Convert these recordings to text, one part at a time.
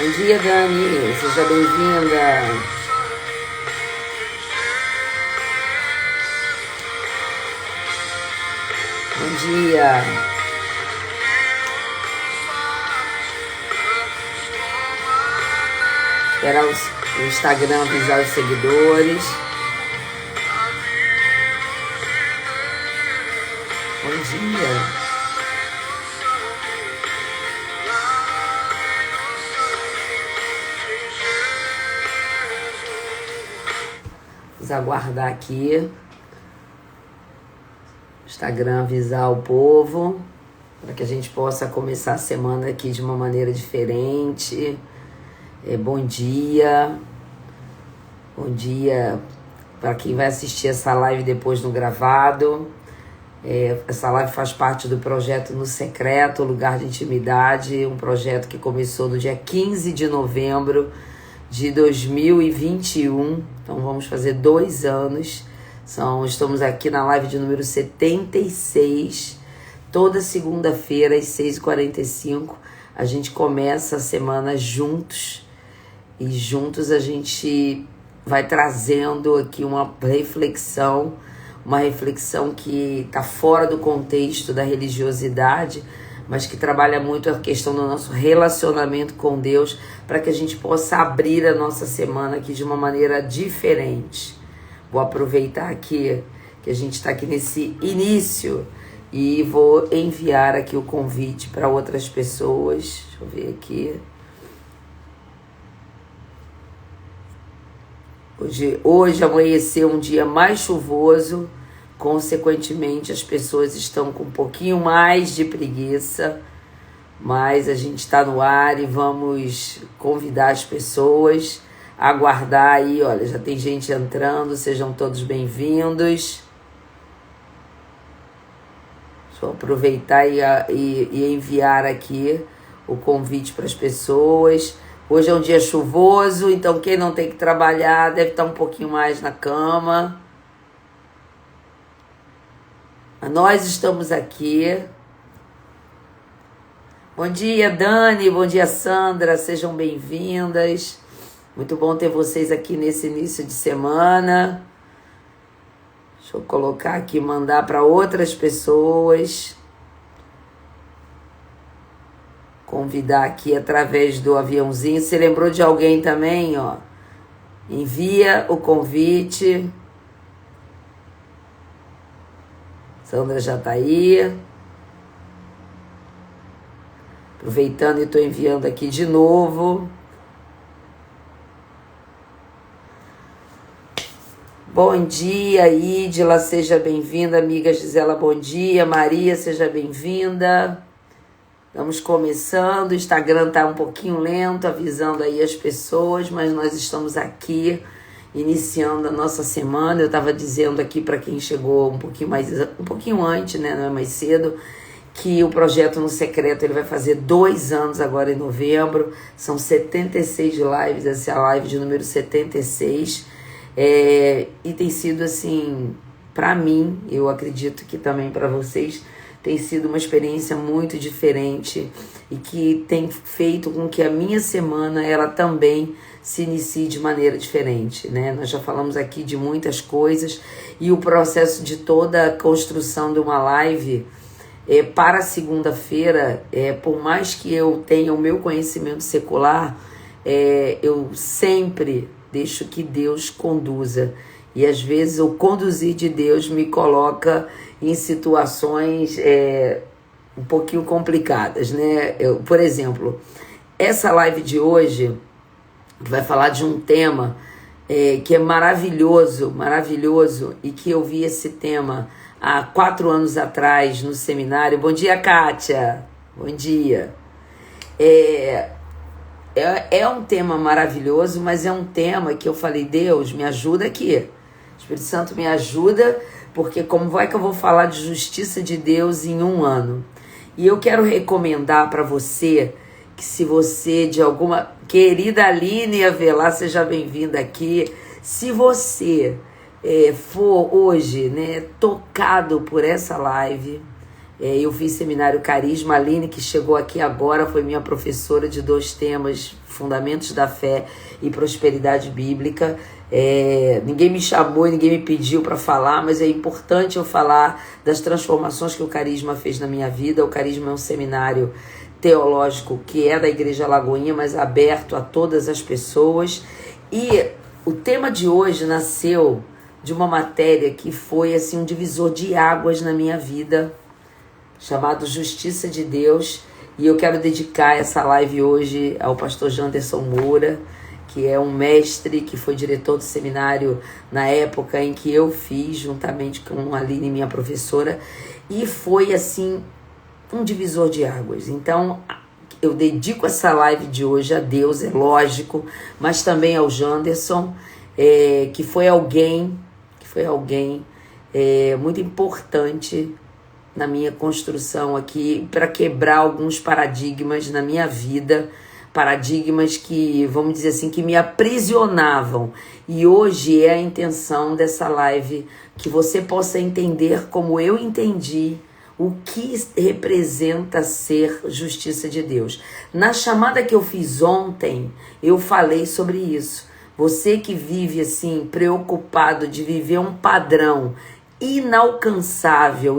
Bom dia, Dani. Seja bem-vinda. Bom dia. Esperar o Instagram avisar os seguidores. Bom dia. Vamos aguardar aqui. Instagram avisar o povo para que a gente possa começar a semana aqui de uma maneira diferente. Bom dia para quem vai assistir essa live depois no gravado. Essa live faz parte do projeto No Secreto, Lugar de Intimidade, um projeto que começou no dia 15 de novembro de 2021, então vamos fazer 2 anos. Estamos aqui na live de número 76, toda segunda-feira às 6h45, a gente começa a semana juntos, e juntos a gente vai trazendo aqui uma reflexão que está fora do contexto da religiosidade, mas que trabalha muito a questão do nosso relacionamento com Deus, para que a gente possa abrir a nossa semana aqui de uma maneira diferente. Vou aproveitar aqui que a gente está aqui nesse início e vou enviar aqui o convite para outras pessoas. Deixa eu ver aqui. Hoje amanheceu um dia mais chuvoso, consequentemente as pessoas estão com um pouquinho mais de preguiça, mas a gente está no ar e vamos convidar as pessoas a aguardar aí. Olha, já tem gente entrando, sejam todos bem-vindos. Deixa eu aproveitar e enviar aqui o convite para as pessoas. Hoje é um dia chuvoso, então quem não tem que trabalhar deve estar um pouquinho mais na cama. Nós estamos aqui. Bom dia, Dani. Bom dia, Sandra. Sejam bem-vindas. Muito bom ter vocês aqui nesse início de semana. Deixa eu colocar aqui, mandar para outras pessoas. Convidar aqui através do aviãozinho. Você lembrou de alguém também, ó? Envia o convite. Sandra já está aí. Aproveitando e estou enviando aqui de novo. Bom dia, Ídila, seja bem-vinda. Amiga Gisela, bom dia. Maria, seja bem-vinda. Estamos começando. O Instagram está um pouquinho lento, avisando aí as pessoas, mas nós estamos aqui iniciando a nossa semana. Eu estava dizendo aqui para quem chegou um pouquinho antes, né, não é mais cedo, que o projeto No Secreto ele vai fazer 2 anos agora em novembro. São 76 lives, essa é a live de número 76. E tem sido assim, para mim, eu acredito que também para vocês, tem sido uma experiência muito diferente e que tem feito com que a minha semana ela também se inicie de maneira diferente, né? Nós já falamos aqui de muitas coisas e o processo de toda a construção de uma live para segunda-feira, por mais que eu tenha o meu conhecimento secular, eu sempre deixo que Deus conduza. E às vezes o conduzir de Deus me coloca em situações um pouquinho complicadas, né? Por exemplo, essa live de hoje vai falar de um tema que é maravilhoso, e que eu vi esse tema há 4 anos atrás no seminário. Bom dia, Kátia. Bom dia. É um tema maravilhoso, mas é um tema que eu falei, Deus, me ajuda aqui. Espírito Santo, me ajuda, porque como é que eu vou falar de justiça de Deus em 1 ano? E eu quero recomendar para você que se você de alguma... Querida Aline Avelar, seja bem-vinda aqui. Se você for hoje, né, tocado por essa live, Eu fiz seminário Carisma. A Aline, que chegou aqui agora, foi minha professora de 2 temas, Fundamentos da Fé e Prosperidade Bíblica. Ninguém me chamou, ninguém me pediu para falar, mas é importante eu falar das transformações que o Carisma fez na minha vida. O Carisma é um seminário teológico que é da Igreja Lagoinha, mas aberto a todas as pessoas. E o tema de hoje nasceu de uma matéria que foi assim um divisor de águas na minha vida, chamado Justiça de Deus. E eu quero dedicar essa live hoje ao pastor Janderson Moura, que é um mestre, que foi diretor do seminário na época em que eu fiz, juntamente com a Aline, minha professora, e foi assim um divisor de águas. Então eu dedico essa live de hoje a Deus, é lógico, mas também ao Janderson, que foi alguém muito importante na minha construção aqui, para quebrar alguns paradigmas na minha vida, paradigmas que, vamos dizer assim, que me aprisionavam. E hoje é a intenção dessa live que você possa entender como eu entendi o que representa ser justiça de Deus. Na chamada que eu fiz ontem, eu falei sobre isso. Você que vive assim, preocupado de viver um padrão inalcançável,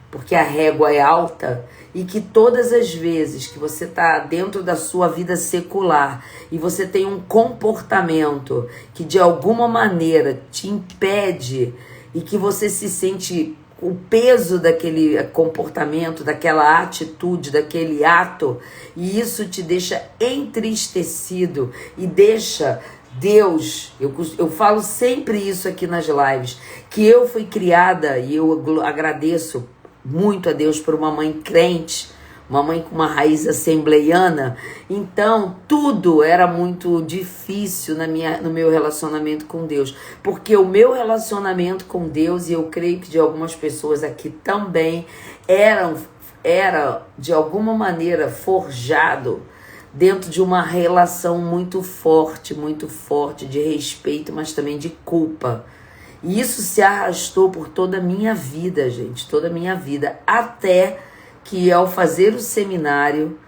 porque a régua é alta, e que todas as vezes que você está dentro da sua vida secular e você tem um comportamento que de alguma maneira te impede e que você se sente o peso daquele comportamento, daquela atitude, daquele ato, e isso te deixa entristecido e deixa Deus, eu falo sempre isso aqui nas lives, que eu fui criada, e eu agradeço muito a Deus por uma mãe crente, uma mãe com uma raiz assembleiana. Então tudo era muito difícil no meu relacionamento com Deus, porque o meu relacionamento com Deus, e eu creio que de algumas pessoas aqui também, era de alguma maneira forjado dentro de uma relação muito forte de respeito, mas também de culpa. E isso se arrastou por toda a minha vida, gente, toda a minha vida, até que ao fazer o seminário,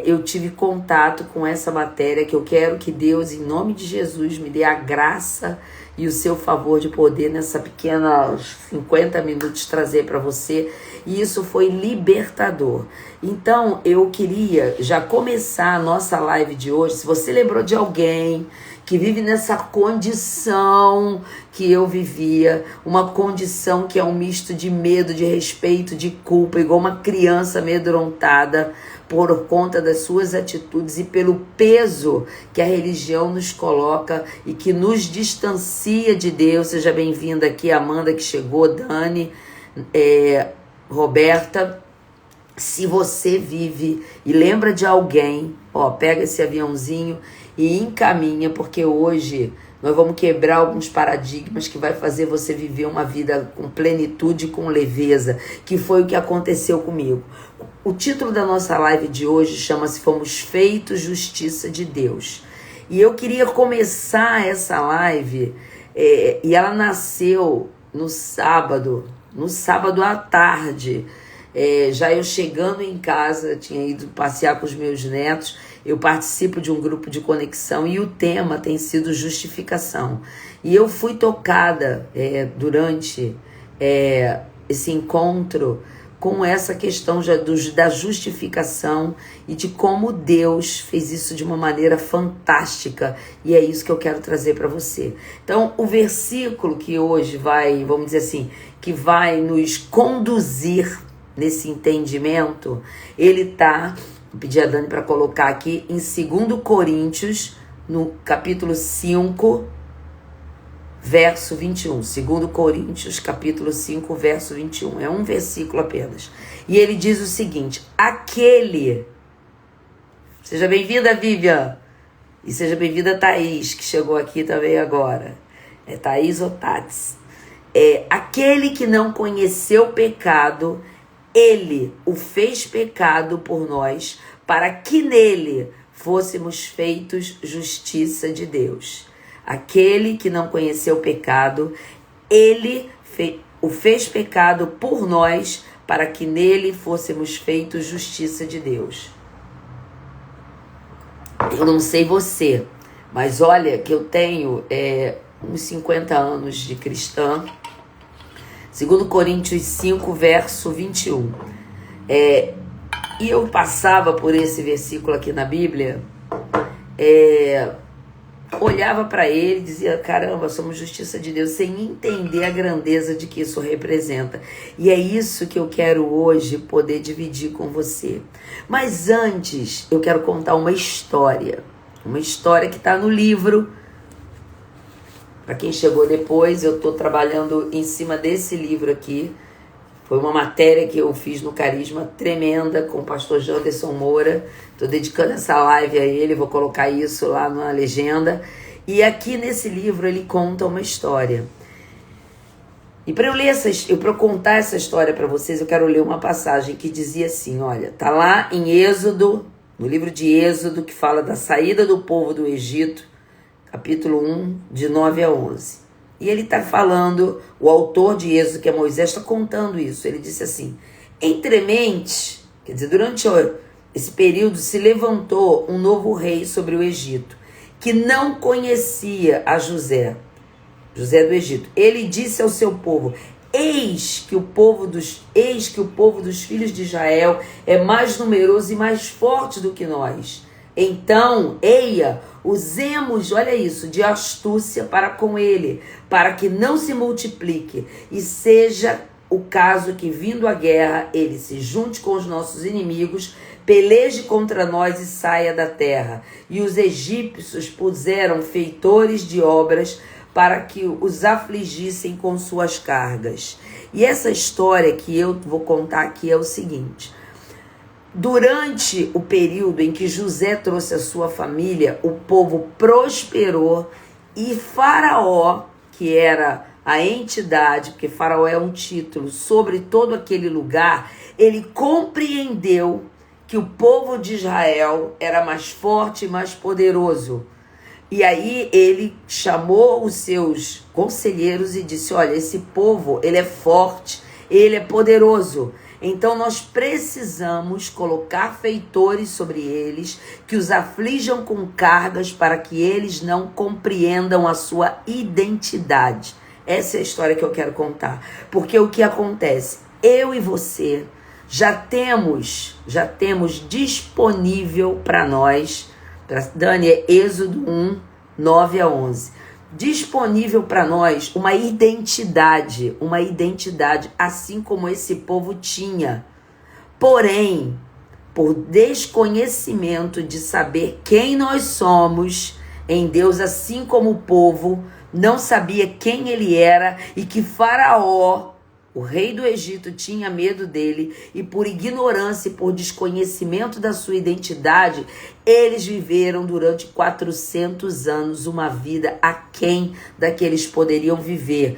eu tive contato com essa matéria, que eu quero que Deus, em nome de Jesus, me dê a graça e o seu favor de poder, nessa pequena 50 minutos, trazer para você. E isso foi libertador. Então, eu queria já começar a nossa live de hoje. Se você lembrou de alguém que vive nessa condição que eu vivia, uma condição que é um misto de medo, de respeito, de culpa, igual uma criança amedrontada por conta das suas atitudes e pelo peso que a religião nos coloca e que nos distancia de Deus. Seja bem-vinda aqui, Amanda, que chegou, Dani, Roberta. Se você vive e lembra de alguém, pega esse aviãozinho e encaminha, porque hoje nós vamos quebrar alguns paradigmas que vai fazer você viver uma vida com plenitude, com leveza, que foi o que aconteceu comigo. O título da nossa live de hoje chama-se Fomos Feitos Justiça de Deus. E eu queria começar essa live, e ela nasceu no sábado à tarde. Já eu chegando em casa, tinha ido passear com os meus netos. Eu participo de um grupo de conexão e o tema tem sido justificação. E eu fui tocada durante esse encontro com essa questão da justificação e de como Deus fez isso de uma maneira fantástica. E é isso que eu quero trazer para você. Então, o versículo que hoje vai, vamos dizer assim, que vai nos conduzir nesse entendimento, ele está, vou pedir a Dani para colocar aqui, em 2 Coríntios, no capítulo 5, verso 21. 2 Coríntios, capítulo 5, verso 21. É um versículo apenas. E ele diz o seguinte: seja bem-vinda, Vivian, e seja bem-vinda, Thaís, que chegou aqui também agora. É Thaís ou Tats? Aquele que não conheceu pecado, ele o fez pecado por nós, para que nele fôssemos feitos justiça de Deus. Aquele que não conheceu pecado, ele o fez pecado por nós, para que nele fôssemos feitos justiça de Deus. Eu não sei você, mas olha que eu tenho uns 50 anos de cristã. 2 Coríntios 5, verso 21. E eu passava por esse versículo aqui na Bíblia, olhava para ele e dizia, caramba, somos justiça de Deus, sem entender a grandeza de que isso representa. E é isso que eu quero hoje poder dividir com você. Mas antes, eu quero contar uma história que está no livro. Para quem chegou depois, eu estou trabalhando em cima desse livro aqui. Foi uma matéria que eu fiz no Carisma tremenda com o pastor Janderson Moura. Estou dedicando essa live a ele, vou colocar isso lá na legenda. E aqui nesse livro ele conta uma história. E para eu contar essa história para vocês, eu quero ler uma passagem que dizia assim, olha, tá lá em Êxodo, no livro de Êxodo, que fala da saída do povo do Egito, capítulo 1, de 9 a 11. E ele está falando, o autor de Êxodo, que é Moisés, está contando isso. Ele disse assim, entremente, quer dizer, durante esse período se levantou um novo rei sobre o Egito, que não conhecia a José do Egito. Ele disse ao seu povo, eis que o povo dos filhos de Israel é mais numeroso e mais forte do que nós. Então, eia, usemos, olha isso, de astúcia para com ele, para que não se multiplique, e seja o caso que, vindo a guerra, ele se junte com os nossos inimigos, peleje contra nós e saia da terra. E os egípcios puseram feitores de obras para que os afligissem com suas cargas. E essa história que eu vou contar aqui é o seguinte. Durante o período em que José trouxe a sua família, o povo prosperou e Faraó, que era a entidade, porque Faraó é um título, sobre todo aquele lugar, ele compreendeu que o povo de Israel era mais forte e mais poderoso. E aí ele chamou os seus conselheiros e disse, olha, esse povo, ele é forte, ele é poderoso. Então nós precisamos colocar feitores sobre eles, que os aflijam com cargas para que eles não compreendam a sua identidade. Essa é a história que eu quero contar. Porque o que acontece? Eu e você já temos disponível para nós, Dani, é Êxodo 1, 9 a 11. Disponível para nós uma identidade, assim como esse povo tinha. Porém, por desconhecimento de saber quem nós somos em Deus, assim como o povo não sabia quem ele era e que Faraó, o rei do Egito, tinha medo dele, e por ignorância e por desconhecimento da sua identidade, eles viveram durante 400 anos uma vida aquém da que eles poderiam viver,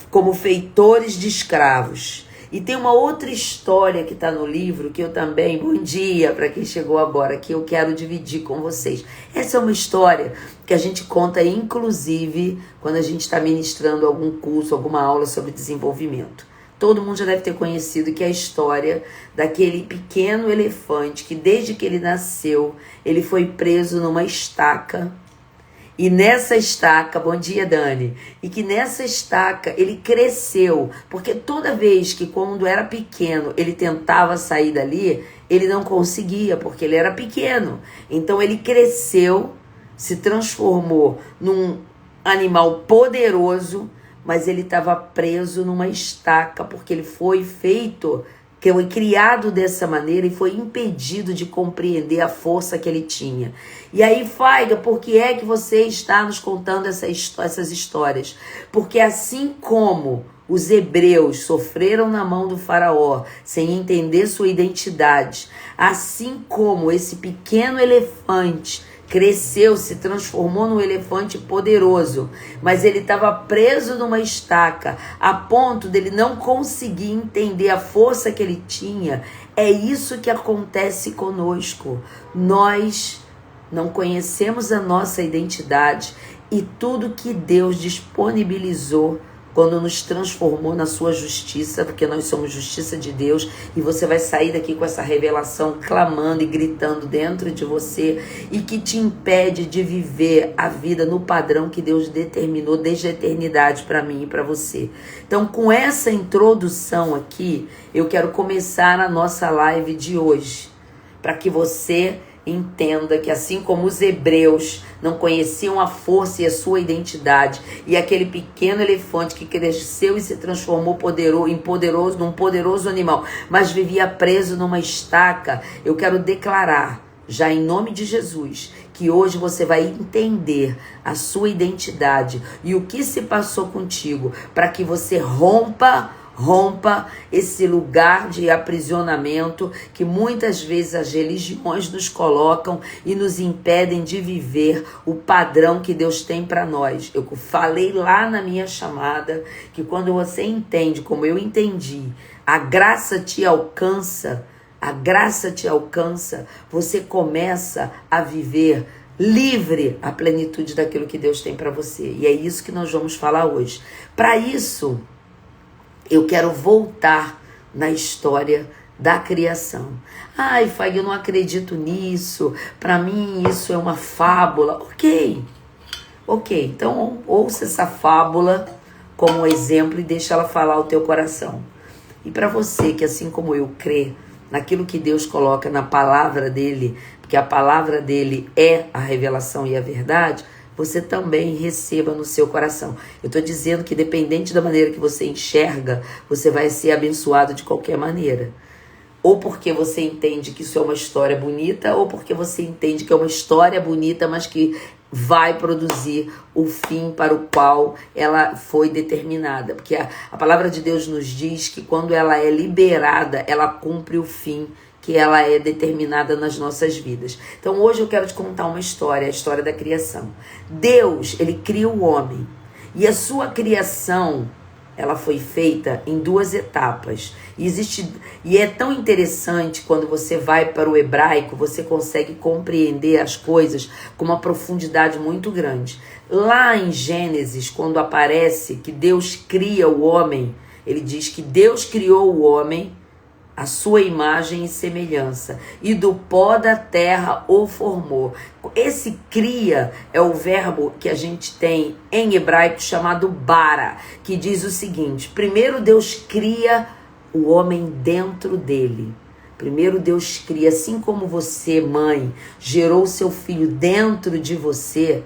como feitores de escravos. E tem uma outra história que está no livro, que eu também, bom dia para quem chegou agora, que eu quero dividir com vocês. Essa é uma história que a gente conta, inclusive, quando a gente está ministrando algum curso, alguma aula sobre desenvolvimento. Todo mundo já deve ter conhecido, que é a história daquele pequeno elefante que desde que ele nasceu, ele foi preso numa estaca. E nessa estaca, bom dia Dani, e que nessa estaca ele cresceu, porque toda vez que quando era pequeno ele tentava sair dali, ele não conseguia, porque ele era pequeno. Então ele cresceu, se transformou num animal poderoso, mas ele estava preso numa estaca, porque ele foi criado dessa maneira e foi impedido de compreender a força que ele tinha. E aí, Faiga, por que é que você está nos contando essas histórias? Porque assim como os hebreus sofreram na mão do faraó, sem entender sua identidade, assim como esse pequeno elefante cresceu, se transformou num elefante poderoso, mas ele estava preso numa estaca, a ponto dele não conseguir entender a força que ele tinha. É isso que acontece conosco. Nós não conhecemos a nossa identidade e tudo que Deus disponibilizou quando nos transformou na sua justiça, porque nós somos justiça de Deus, e você vai sair daqui com essa revelação clamando e gritando dentro de você, e que te impede de viver a vida no padrão que Deus determinou desde a eternidade para mim e para você. Então, com essa introdução aqui, eu quero começar a nossa live de hoje, para que você entenda que assim como os hebreus não conheciam a força e a sua identidade, e aquele pequeno elefante que cresceu e se transformou num poderoso animal, mas vivia preso numa estaca, eu quero declarar, já em nome de Jesus, que hoje você vai entender a sua identidade e o que se passou contigo, para que você rompa esse lugar de aprisionamento que muitas vezes as religiões nos colocam e nos impedem de viver o padrão que Deus tem para nós. Eu falei lá na minha chamada que quando você entende, como eu entendi, a graça te alcança, você começa a viver livre a plenitude daquilo que Deus tem para você. E é isso que nós vamos falar hoje. Para isso, eu quero voltar na história da criação. Ai, Fag, eu não acredito nisso. Para mim, isso é uma fábula. Ok, então ouça essa fábula como exemplo e deixa ela falar o teu coração. E para você que, assim como eu, crê naquilo que Deus coloca na palavra dele, porque a palavra dele é a revelação e a verdade, você também receba no seu coração. Eu estou dizendo que dependente da maneira que você enxerga, você vai ser abençoado de qualquer maneira. Ou porque você entende que isso é uma história bonita, ou porque você entende que é uma história bonita, mas que vai produzir o fim para o qual ela foi determinada. Porque a palavra de Deus nos diz que quando ela é liberada, ela cumpre o fim que ela é determinada nas nossas vidas. Então hoje eu quero te contar uma história, a história da criação. Deus, ele cria o homem, e a sua criação, ela foi feita em 2 etapas. E é tão interessante quando você vai para o hebraico, você consegue compreender as coisas com uma profundidade muito grande. Lá em Gênesis, quando aparece que Deus cria o homem, ele diz que Deus criou o homem a sua imagem e semelhança, e do pó da terra o formou. Esse cria é o verbo que a gente tem em hebraico chamado bara, que diz o seguinte: primeiro Deus cria o homem dentro dele. Primeiro Deus cria, assim como você, mãe, gerou seu filho dentro de você,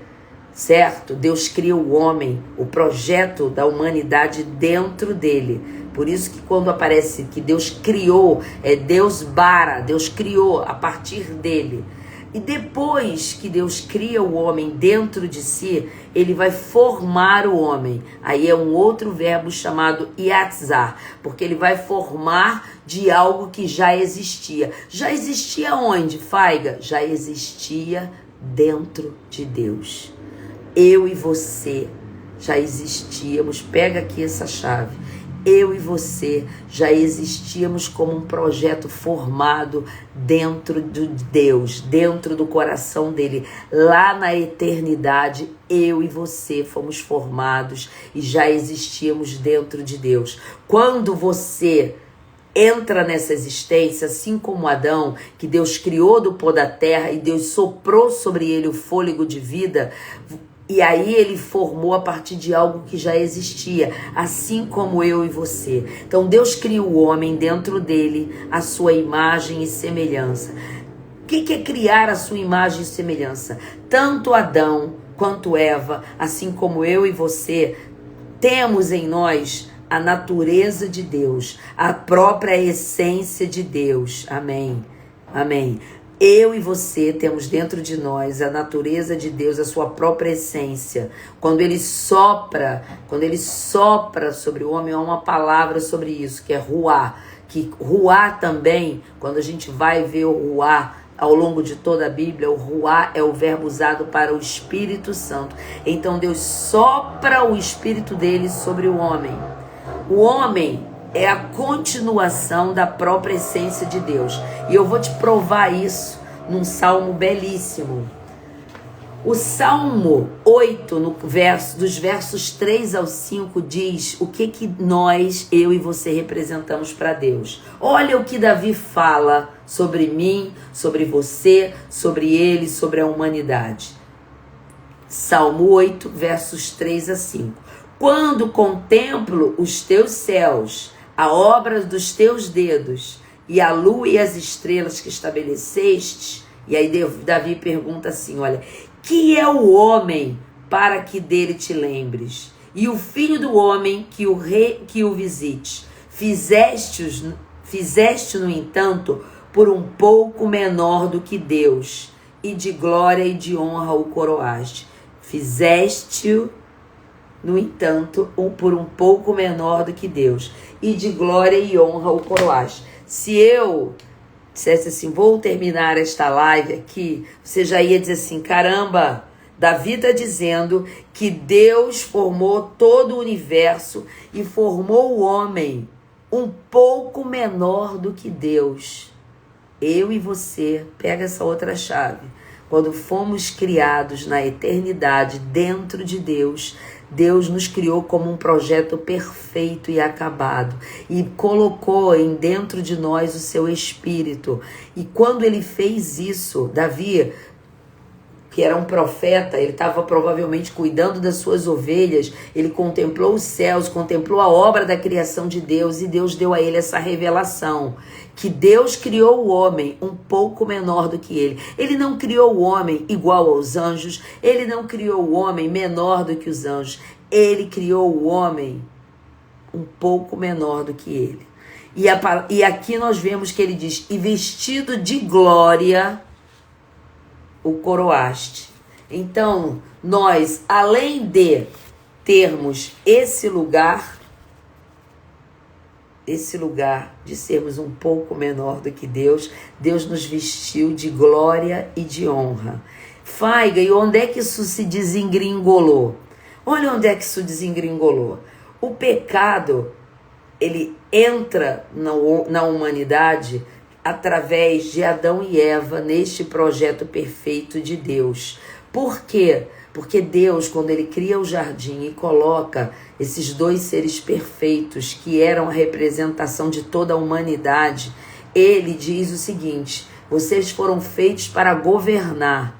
certo? Deus cria o homem, o projeto da humanidade dentro dele. Por isso que quando aparece que Deus criou, é Deus bara, Deus criou a partir dele. E depois que Deus cria o homem dentro de si, ele vai formar o homem. Aí é um outro verbo chamado yatzar, porque ele vai formar de algo que já existia. Já existia onde, Faiga? Já existia dentro de Deus. Eu e você já existíamos, pega aqui essa chave. Eu e você já existíamos como um projeto formado dentro de Deus, dentro do coração dele. Lá na eternidade, eu e você fomos formados e já existíamos dentro de Deus. Quando você entra nessa existência, assim como Adão, que Deus criou do pó da terra e Deus soprou sobre ele o fôlego de vida, e aí ele formou a partir de algo que já existia, assim como eu e você. Então Deus cria o homem dentro dele, a sua imagem e semelhança. O que é criar a sua imagem e semelhança? Tanto Adão quanto Eva, assim como eu e você, temos em nós a natureza de Deus, a própria essência de Deus. Amém. Amém. Eu e você temos dentro de nós a natureza de Deus, a sua própria essência. Quando ele sopra sobre o homem, há uma palavra sobre isso, que é ruá. Que ruá também, quando a gente vai ver o ruá ao longo de toda a Bíblia, o ruá é o verbo usado para o Espírito Santo. Então Deus sopra o Espírito dele sobre o homem. O homem é a continuação da própria essência de Deus. E eu vou te provar isso num salmo belíssimo. O Salmo 8, dos versos 3 ao 5, diz o que nós, eu e você, representamos para Deus. Olha o que Davi fala sobre mim, sobre você, sobre ele, sobre a humanidade. Salmo 8, versos 3 a 5. Quando contemplo os teus céus, a obra dos teus dedos, e a lua e as estrelas que estabeleceste, e aí Davi pergunta assim, olha, que é o homem para que dele te lembres? E o filho do homem que o visite? Fizeste, no entanto, por um pouco menor do que Deus, e de glória e de honra o coroaste. Fizeste-o, no entanto, por um pouco menor do que Deus, e de glória e honra o coroaste. Se eu dissesse assim, vou terminar esta live aqui, você já ia dizer assim, caramba, Davi está dizendo que Deus formou todo o universo e formou o homem um pouco menor do que Deus. Eu e você, pega essa outra chave. Quando fomos criados na eternidade dentro de Deus, Deus nos criou como um projeto perfeito e acabado e colocou dentro de nós o seu espírito. E quando ele fez isso, Davi, que era um profeta, ele estava provavelmente cuidando das suas ovelhas, ele contemplou os céus, contemplou a obra da criação de Deus e Deus deu a ele essa revelação, que Deus criou o homem um pouco menor do que ele. Ele não criou o homem igual aos anjos, ele não criou o homem menor do que os anjos, ele criou o homem um pouco menor do que ele. E aqui nós vemos que ele diz, e vestido de glória o coroaste. Então, nós, além de termos esse lugar de sermos um pouco menor do que Deus, Deus nos vestiu de glória e de honra. Faiga, e onde é que isso se desengringolou? Olha onde é que isso desengringolou. O pecado, ele entra na humanidade através de Adão e Eva neste projeto perfeito de Deus. Por quê? Porque Deus, quando ele cria o jardim e coloca esses dois seres perfeitos, que eram a representação de toda a humanidade, ele diz o seguinte, vocês foram feitos para governar.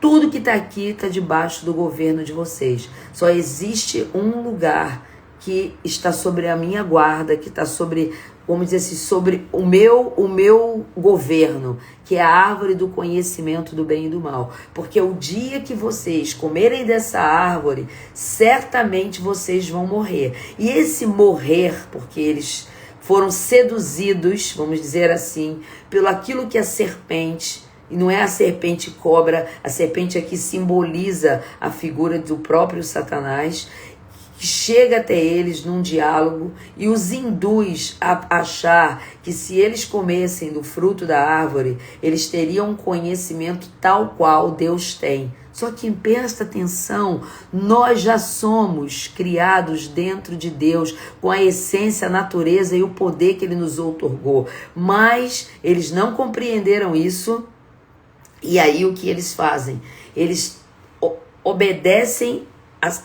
Tudo que está aqui está debaixo do governo de vocês. Só existe um lugar que está sobre a minha guarda, que está sobre, vamos dizer assim, sobre o meu governo, que é a árvore do conhecimento do bem e do mal. Porque o dia que vocês comerem dessa árvore, certamente vocês vão morrer. E esse morrer, porque eles foram seduzidos, vamos dizer assim, pelo aquilo que a serpente, e não é a serpente cobra, a serpente aqui simboliza a figura do próprio Satanás, que chega até eles num diálogo e os induz a achar que se eles comessem do fruto da árvore, eles teriam um conhecimento tal qual Deus tem. Só que presta atenção, nós já somos criados dentro de Deus com a essência, a natureza e o poder que Ele nos outorgou. Mas eles não compreenderam isso e aí o que eles fazem? Eles obedecem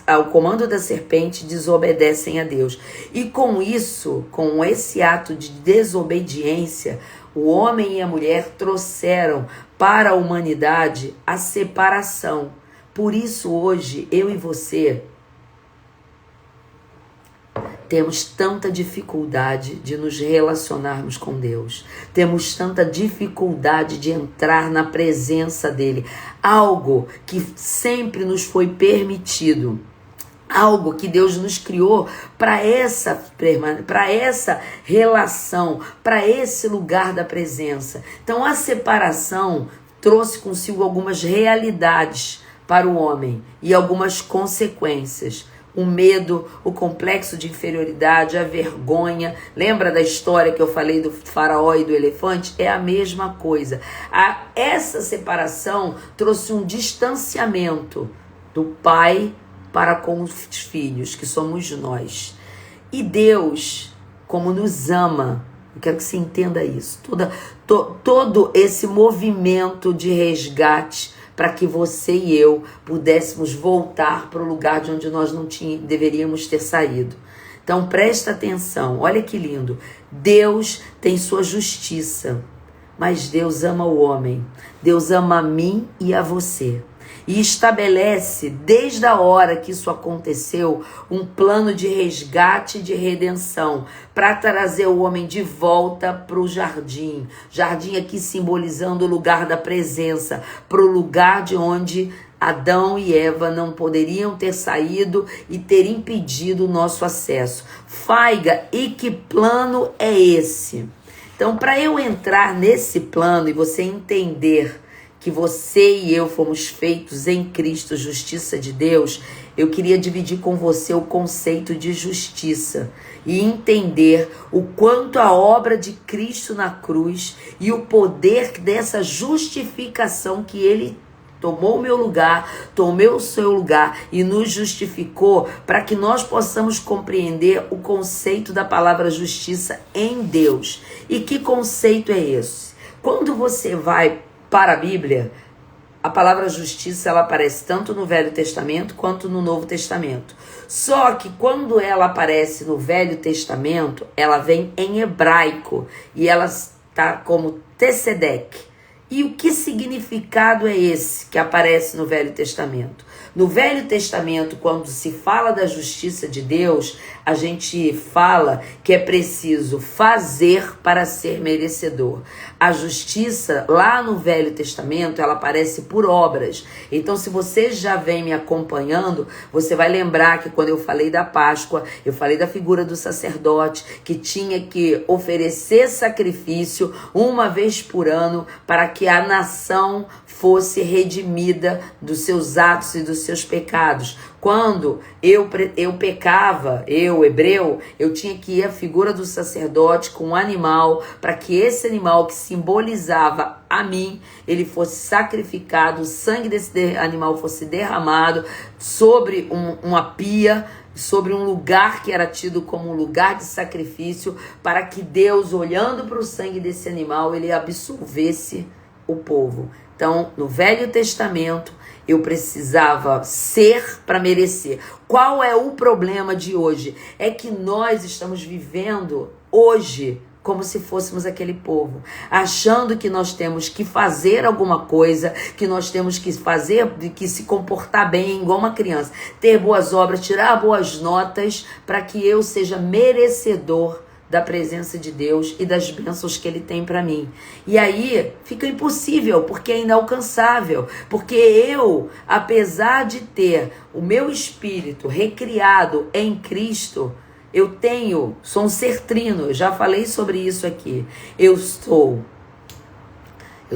ao comando da serpente, desobedecem a Deus. E com isso, com esse ato de desobediência, o homem e a mulher trouxeram para a humanidade a separação. Por isso hoje, eu e você temos tanta dificuldade de nos relacionarmos com Deus. Temos tanta dificuldade de entrar na presença dele. Algo que sempre nos foi permitido. Algo que Deus nos criou para essa relação, para esse lugar da presença. Então a separação trouxe consigo algumas realidades para o homem e algumas consequências. O medo, o complexo de inferioridade, a vergonha. Lembra da história que eu falei do faraó e do elefante? É a mesma coisa. Essa separação trouxe um distanciamento do pai para com os filhos, que somos nós. E Deus, como nos ama, eu quero que você entenda isso. Todo esse movimento de resgate para que você e eu pudéssemos voltar para o lugar de onde nós não deveríamos ter saído. Então presta atenção, olha que lindo. Deus tem sua justiça, mas Deus ama o homem. Deus ama a mim e a você. E estabelece, desde a hora que isso aconteceu, um plano de resgate e de redenção para trazer o homem de volta para o jardim. Jardim aqui simbolizando o lugar da presença, para o lugar de onde Adão e Eva não poderiam ter saído e ter impedido o nosso acesso. Faiga, e que plano é esse? Então, para eu entrar nesse plano e você entender que você e eu fomos feitos em Cristo, justiça de Deus, eu queria dividir com você o conceito de justiça e entender o quanto a obra de Cristo na cruz e o poder dessa justificação que Ele tomou o meu lugar, tomou o seu lugar e nos justificou para que nós possamos compreender o conceito da palavra justiça em Deus. E que conceito é esse? Quando você vai para a Bíblia, a palavra justiça ela aparece tanto no Velho Testamento quanto no Novo Testamento. Só que quando ela aparece no Velho Testamento, ela vem em hebraico e ela está como Tsedek. E o que significado é esse que aparece no Velho Testamento? No Velho Testamento, quando se fala da justiça de Deus, a gente fala que é preciso fazer para ser merecedor. A justiça, lá no Velho Testamento, ela aparece por obras. Então, se você já vem me acompanhando, você vai lembrar que quando eu falei da Páscoa, eu falei da figura do sacerdote, que tinha que oferecer sacrifício uma vez por ano para que a nação fosse redimida dos seus atos e dos seus pecados. Quando eu pecava, eu, hebreu, eu tinha que ir à figura do sacerdote com um animal, para que esse animal que simbolizava a mim, ele fosse sacrificado, o sangue desse animal fosse derramado sobre uma pia, sobre um lugar que era tido como um lugar de sacrifício, para que Deus, olhando para o sangue desse animal, ele absolvesse o povo. Então, no Velho Testamento, eu precisava ser para merecer. Qual é o problema de hoje? É que nós estamos vivendo hoje como se fôssemos aquele povo, achando que nós temos que fazer alguma coisa, que nós temos que fazer, que se comportar bem, igual uma criança, ter boas obras, tirar boas notas, para que eu seja merecedor da presença de Deus e das bênçãos que Ele tem para mim. E aí fica impossível, porque é inalcançável, porque eu, apesar de ter o meu espírito recriado em Cristo, sou um ser trino, eu já falei sobre isso aqui. Eu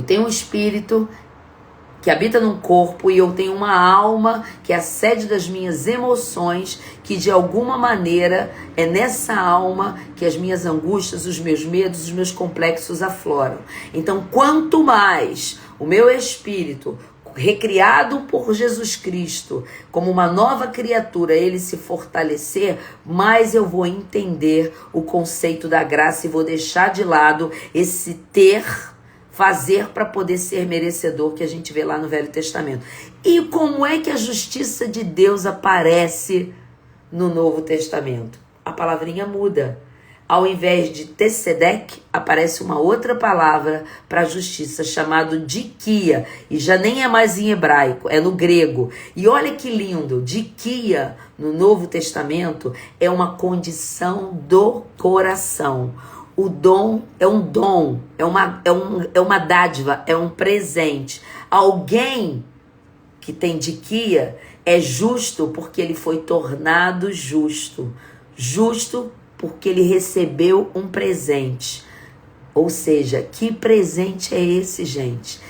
tenho um espírito que habita num corpo e eu tenho uma alma que é a sede das minhas emoções, que de alguma maneira é nessa alma que as minhas angústias, os meus medos, os meus complexos afloram. Então, quanto mais o meu espírito, recriado por Jesus Cristo, como uma nova criatura, ele se fortalecer, mais eu vou entender o conceito da graça e vou deixar de lado esse fazer para poder ser merecedor que a gente vê lá no Velho Testamento. E como é que a justiça de Deus aparece no Novo Testamento? A palavrinha muda. Ao invés de Tsedek, aparece uma outra palavra para justiça, chamado dikia, e já nem é mais em hebraico, é no grego. E olha que lindo, dikia no Novo Testamento é uma condição do coração. O dom, é uma dádiva, é um presente. Alguém que tem dikia é justo porque ele foi tornado justo. Justo porque ele recebeu um presente. Ou seja, que presente é esse, gente?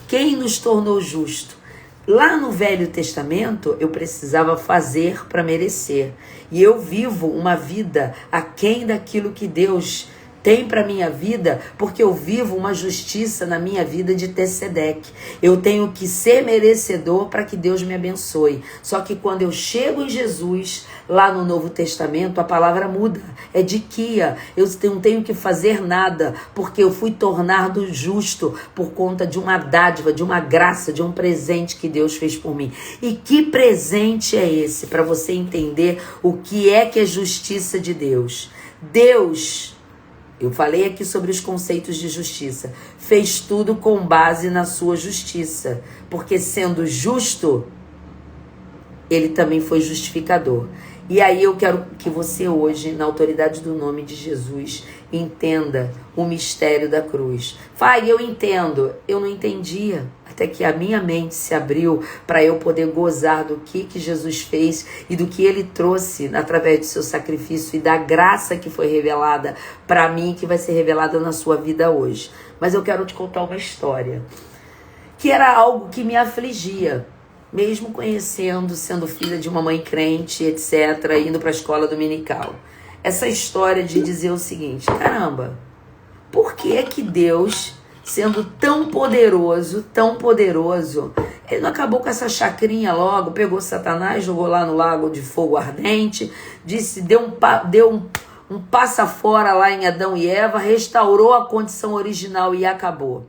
Quem nos tornou justo? Lá no Velho Testamento, eu precisava fazer para merecer. E eu vivo uma vida aquém daquilo que Deus tem para minha vida, porque eu vivo uma justiça na minha vida de Tzedeque. Eu tenho que ser merecedor para que Deus me abençoe. Só que quando eu chego em Jesus, lá no Novo Testamento, a palavra muda. É diquia. Eu não tenho que fazer nada, porque eu fui tornado justo por conta de uma dádiva, de uma graça, de um presente que Deus fez por mim. E que presente é esse? Para você entender o que é justiça de Deus. Deus, eu falei aqui sobre os conceitos de justiça, fez tudo com base na sua justiça, porque sendo justo, ele também foi justificador. E aí eu quero que você hoje, na autoridade do nome de Jesus, entenda o mistério da cruz. Vai, eu entendo. Eu não entendia, até que a minha mente se abriu para eu poder gozar do que Jesus fez e do que ele trouxe através do seu sacrifício e da graça que foi revelada para mim, que vai ser revelada na sua vida hoje. Mas eu quero te contar uma história, que era algo que me afligia. Mesmo conhecendo, sendo filha de uma mãe crente, etc., indo para a escola dominical. Essa história de dizer o seguinte: caramba, por que que Deus, sendo tão poderoso, ele não acabou com essa chacrinha logo, pegou Satanás, jogou lá no lago de fogo ardente, disse, deu um passa fora lá em Adão e Eva, restaurou a condição original e acabou?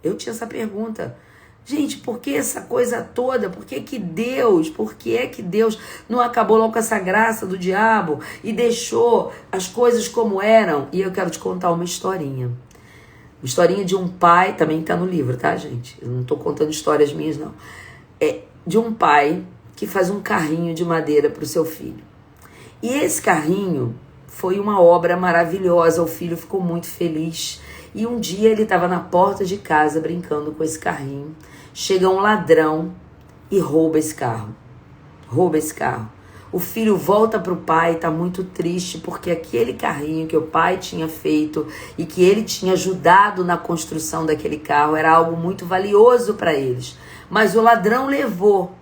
Eu tinha essa pergunta. Gente, por que essa coisa toda? Por que que Deus não acabou logo com essa graça do diabo e deixou as coisas como eram? E eu quero te contar uma historinha. Uma historinha de um pai, também está no livro, tá, gente? Eu não estou contando histórias minhas, não. É de um pai que faz um carrinho de madeira para o seu filho. E esse carrinho foi uma obra maravilhosa, o filho ficou muito feliz. E um dia ele estava na porta de casa brincando com esse carrinho. Chega um ladrão e rouba esse carro. O filho volta para o pai, está muito triste, porque aquele carrinho que o pai tinha feito e que ele tinha ajudado na construção daquele carro era algo muito valioso para eles. Mas o ladrão levou.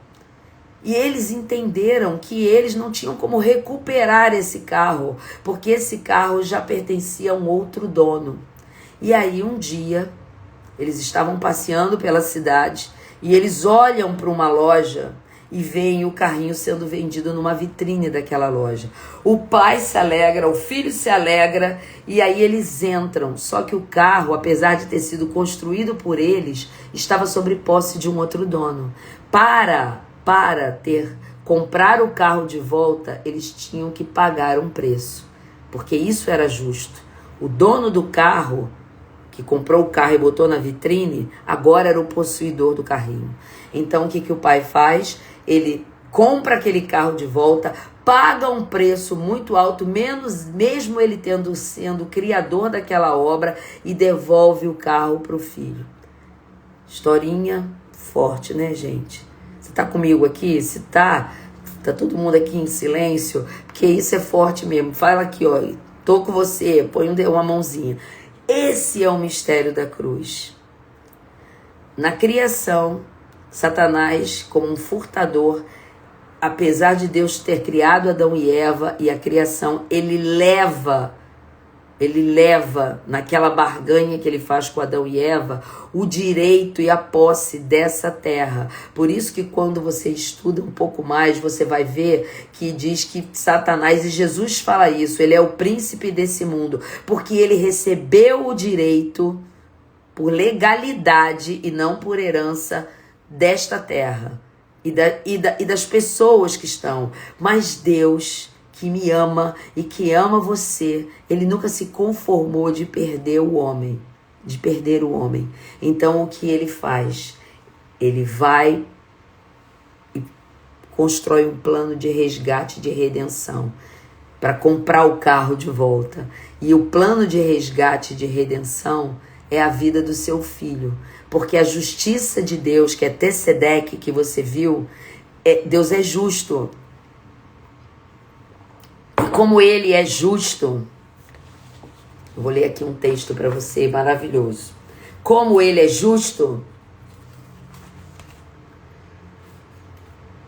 E eles entenderam que eles não tinham como recuperar esse carro, porque esse carro já pertencia a um outro dono. E aí um dia, eles estavam passeando pela cidade e eles olham para uma loja e veem o carrinho sendo vendido numa vitrine daquela loja. O pai se alegra, o filho se alegra e aí eles entram. Só que o carro, apesar de ter sido construído por eles, estava sob posse de um outro dono. Para comprar o carro de volta, eles tinham que pagar um preço, porque isso era justo. O dono do carro, que comprou o carro e botou na vitrine, agora era o possuidor do carrinho. Então o que o pai faz? Ele compra aquele carro de volta, paga um preço muito alto, mesmo ele sendo criador daquela obra, e devolve o carro para o filho. Historinha forte, né, gente? Você tá comigo aqui? Se tá todo mundo aqui em silêncio, porque isso é forte mesmo. Fala aqui, ó, tô com você, põe uma mãozinha. Esse é o mistério da cruz. Na criação, Satanás, como um furtador, apesar de Deus ter criado Adão e Eva e a criação, ele leva naquela barganha que ele faz com Adão e Eva o direito e a posse dessa terra. Por isso que quando você estuda um pouco mais, você vai ver que diz que Satanás, e Jesus fala isso, ele é o príncipe desse mundo, porque ele recebeu o direito por legalidade e não por herança desta terra e das pessoas que estão. Mas Deus, que me ama e que ama você, ele nunca se conformou de perder o homem. Então o que ele faz? Ele vai e constrói um plano de resgate, de redenção, para comprar o carro de volta. E o plano de resgate, de redenção, é a vida do seu filho. Porque a justiça de Deus, que é Tzedeque, que você viu, Deus é justo. Como ele é justo, eu vou ler aqui um texto para você maravilhoso. Como ele é justo,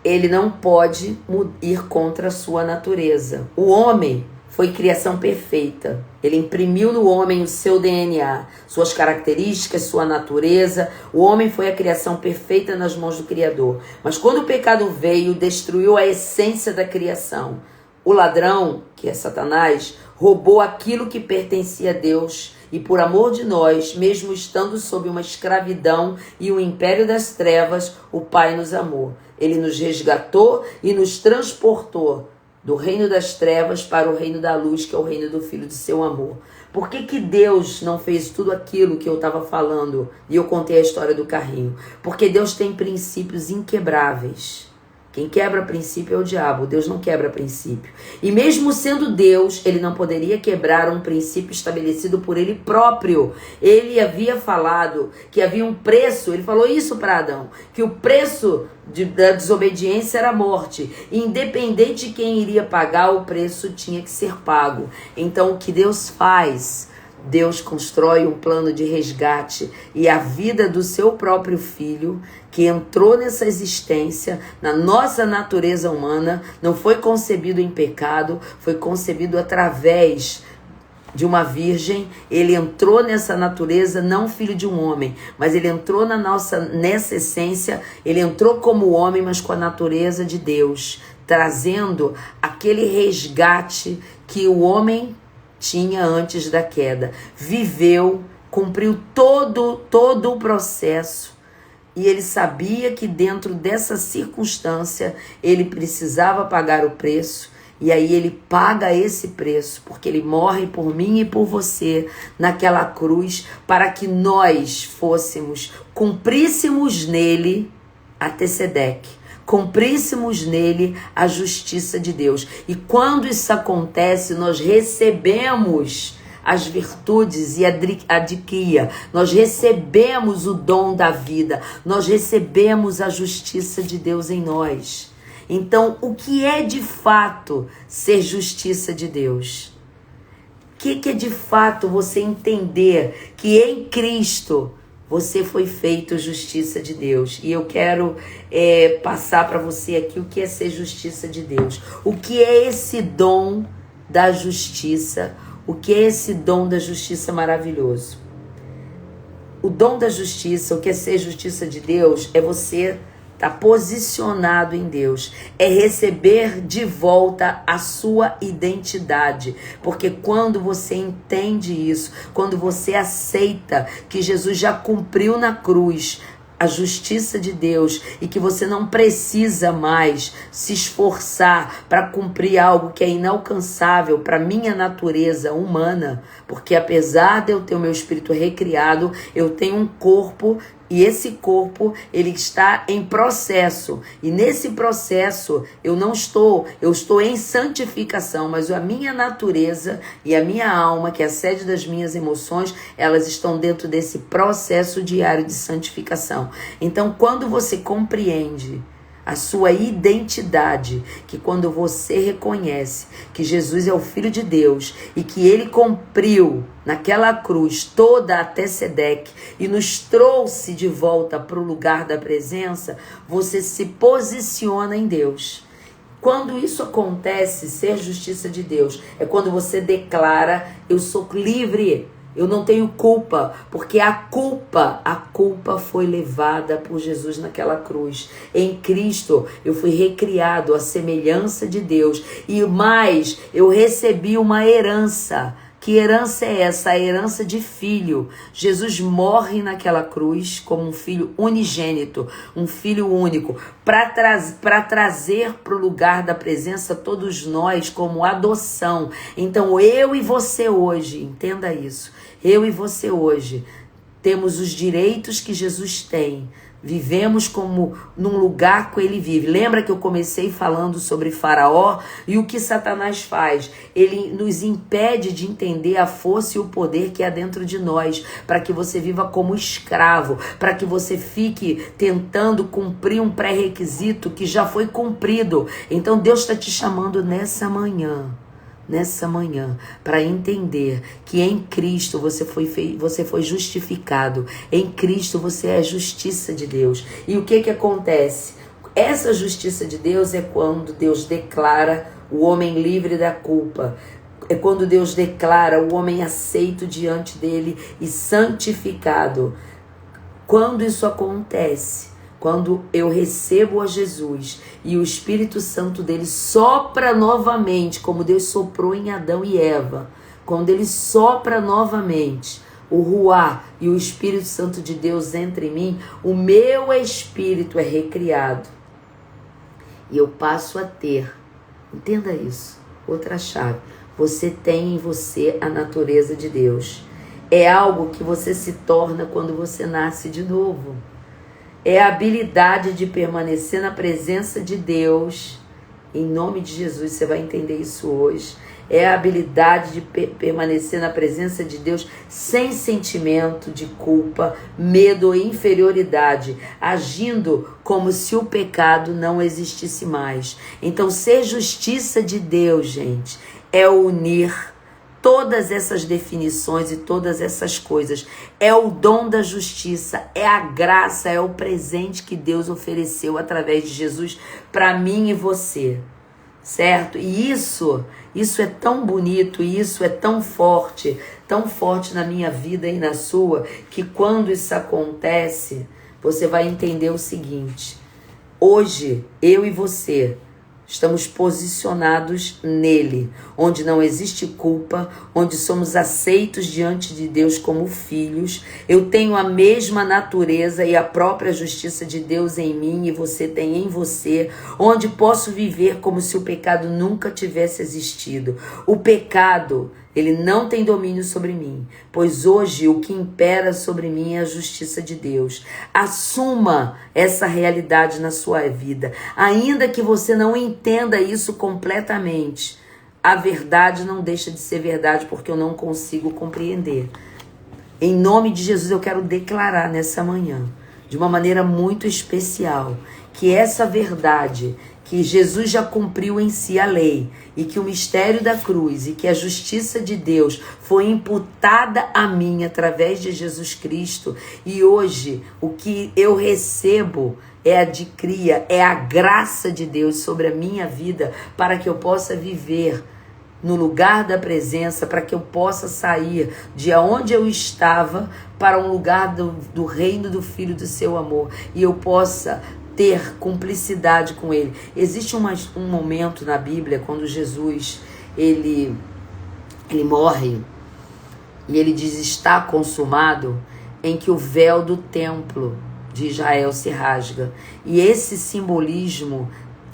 ele não pode ir contra a sua natureza. O homem foi criação perfeita. Ele imprimiu no homem o seu DNA, suas características, sua natureza. O homem foi a criação perfeita nas mãos do Criador. Mas quando o pecado veio, destruiu a essência da criação. O ladrão, que é Satanás, roubou aquilo que pertencia a Deus. E por amor de nós, mesmo estando sob uma escravidão e o império das trevas, o Pai nos amou. Ele nos resgatou e nos transportou do reino das trevas para o reino da luz, que é o reino do Filho do seu amor. Por que Deus não fez tudo aquilo que eu estava falando e eu contei a história do carrinho? Porque Deus tem princípios inquebráveis. Quem quebra princípio é o diabo. Deus não quebra princípio. E mesmo sendo Deus, ele não poderia quebrar um princípio estabelecido por ele próprio. Ele havia falado que havia um preço. Ele falou isso para Adão, que o preço da desobediência era a morte. E independente de quem iria pagar, o preço tinha que ser pago. Então o que Deus faz? Deus constrói um plano de resgate e a vida do seu próprio filho, que entrou nessa existência, na nossa natureza humana, não foi concebido em pecado, foi concebido através de uma virgem. Ele entrou nessa natureza, não filho de um homem, mas ele entrou nessa essência, ele entrou como homem, mas com a natureza de Deus, trazendo aquele resgate que o homem tinha antes da queda. Viveu, cumpriu todo o processo, e ele sabia que dentro dessa circunstância ele precisava pagar o preço, e aí ele paga esse preço, porque ele morre por mim e por você naquela cruz, para que nós cumpríssemos nele a Tzedeque, cumpríssemos nele a justiça de Deus. E quando isso acontece, nós recebemos as virtudes e a diquia, nós recebemos o dom da vida, nós recebemos a justiça de Deus em nós. Então, o que é de fato ser justiça de Deus? O que é de fato você entender que em Cristo você foi feito justiça de Deus? E eu quero passar para você aqui o que é ser justiça de Deus. O que é esse dom da justiça? O que é esse dom da justiça maravilhoso? O dom da justiça, o que é ser justiça de Deus, é você estar posicionado em Deus, é receber de volta a sua identidade, porque quando você entende isso, quando você aceita que Jesus já cumpriu na cruz a justiça de Deus e que você não precisa mais se esforçar para cumprir algo que é inalcançável para minha natureza humana, porque apesar de eu ter o meu espírito recriado, eu tenho um corpo. E esse corpo, ele está em processo. E nesse processo, eu estou em santificação, mas a minha natureza e a minha alma, que é a sede das minhas emoções, elas estão dentro desse processo diário de santificação. Então, quando você compreende a sua identidade, que quando você reconhece que Jesus é o Filho de Deus e que ele cumpriu naquela cruz toda a Tzedeque e nos trouxe de volta para o lugar da presença, você se posiciona em Deus. Quando isso acontece, ser justiça de Deus, é quando você declara: eu sou livre, eu não tenho culpa, porque a culpa foi levada por Jesus naquela cruz. Em Cristo eu fui recriado à semelhança de Deus, e mais, eu recebi uma herança. Que herança é essa? A herança de filho. Jesus morre naquela cruz como um filho unigênito, um filho único, para trazer para o lugar da presença todos nós como adoção. Então eu e você hoje, entenda isso, eu e você hoje temos os direitos que Jesus tem. Vivemos como num lugar que ele vive. Lembra que eu comecei falando sobre Faraó e o que Satanás faz? Ele nos impede de entender a força e o poder que há dentro de nós, para que você viva como escravo, para que você fique tentando cumprir um pré-requisito que já foi cumprido. Então Deus está te chamando nessa manhã, para entender que em Cristo você foi justificado. Em Cristo você é a justiça de Deus. E o que acontece? Essa justiça de Deus é quando Deus declara o homem livre da culpa. É quando Deus declara o homem aceito diante dele e santificado. Quando isso acontece, quando eu recebo a Jesus e o Espírito Santo dele sopra novamente, como Deus soprou em Adão e Eva, quando ele sopra novamente, o Ruá e o Espírito Santo de Deus entra em mim, o meu espírito é recriado. E eu passo a ter, entenda isso, outra chave, você tem em você a natureza de Deus. É algo que você se torna quando você nasce de novo. É a habilidade de permanecer na presença de Deus. Em nome de Jesus, você vai entender isso hoje. É a habilidade de permanecer na presença de Deus sem sentimento de culpa, medo ou inferioridade, agindo como se o pecado não existisse mais. Então, ser justiça de Deus, gente, é unir todas essas definições e todas essas coisas. É o dom da justiça, é a graça, é o presente que Deus ofereceu através de Jesus para mim e você. Certo? E isso é tão bonito, isso é tão forte na minha vida e na sua, que quando isso acontece, você vai entender o seguinte: hoje, eu e você estamos posicionados nele, onde não existe culpa, onde somos aceitos diante de Deus como filhos. Eu tenho a mesma natureza e a própria justiça de Deus em mim e você tem em você, onde posso viver como se o pecado nunca tivesse existido. O pecado, ele não tem domínio sobre mim, pois hoje o que impera sobre mim é a justiça de Deus. Assuma essa realidade na sua vida. Ainda que você não entenda isso completamente, a verdade não deixa de ser verdade porque eu não consigo compreender. Em nome de Jesus, eu quero declarar nessa manhã, de uma maneira muito especial, que essa verdade, que Jesus já cumpriu em si a lei, e que o mistério da cruz e que a justiça de Deus foi imputada a mim através de Jesus Cristo, e hoje o que eu recebo é adquiria, é a graça de Deus sobre a minha vida, para que eu possa viver no lugar da presença, para que eu possa sair de onde eu estava para um lugar do reino do Filho do seu amor, e eu possa ter cumplicidade com ele. Existe um momento na Bíblia quando Jesus ele morre e ele diz está consumado, em que o véu do templo de Israel se rasga. E esse simbolismo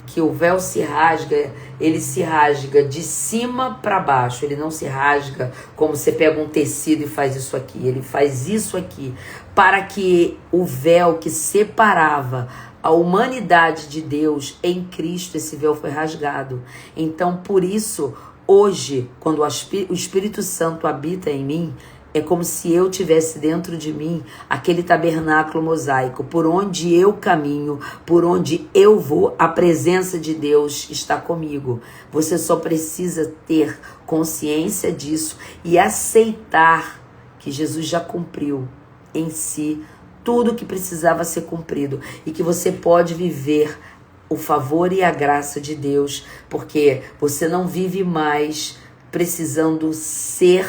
que o véu se rasga, ele se rasga de cima para baixo, ele não se rasga como você pega um tecido e faz isso aqui, ele faz isso aqui, para que o véu que separava a humanidade de Deus em Cristo, esse véu foi rasgado. Então, por isso, hoje, quando o Espírito Santo habita em mim, é como se eu tivesse dentro de mim aquele tabernáculo mosaico, por onde eu caminho, por onde eu vou, a presença de Deus está comigo. Você só precisa ter consciência disso e aceitar que Jesus já cumpriu em si tudo que precisava ser cumprido e que você pode viver o favor e a graça de Deus, porque você não vive mais precisando ser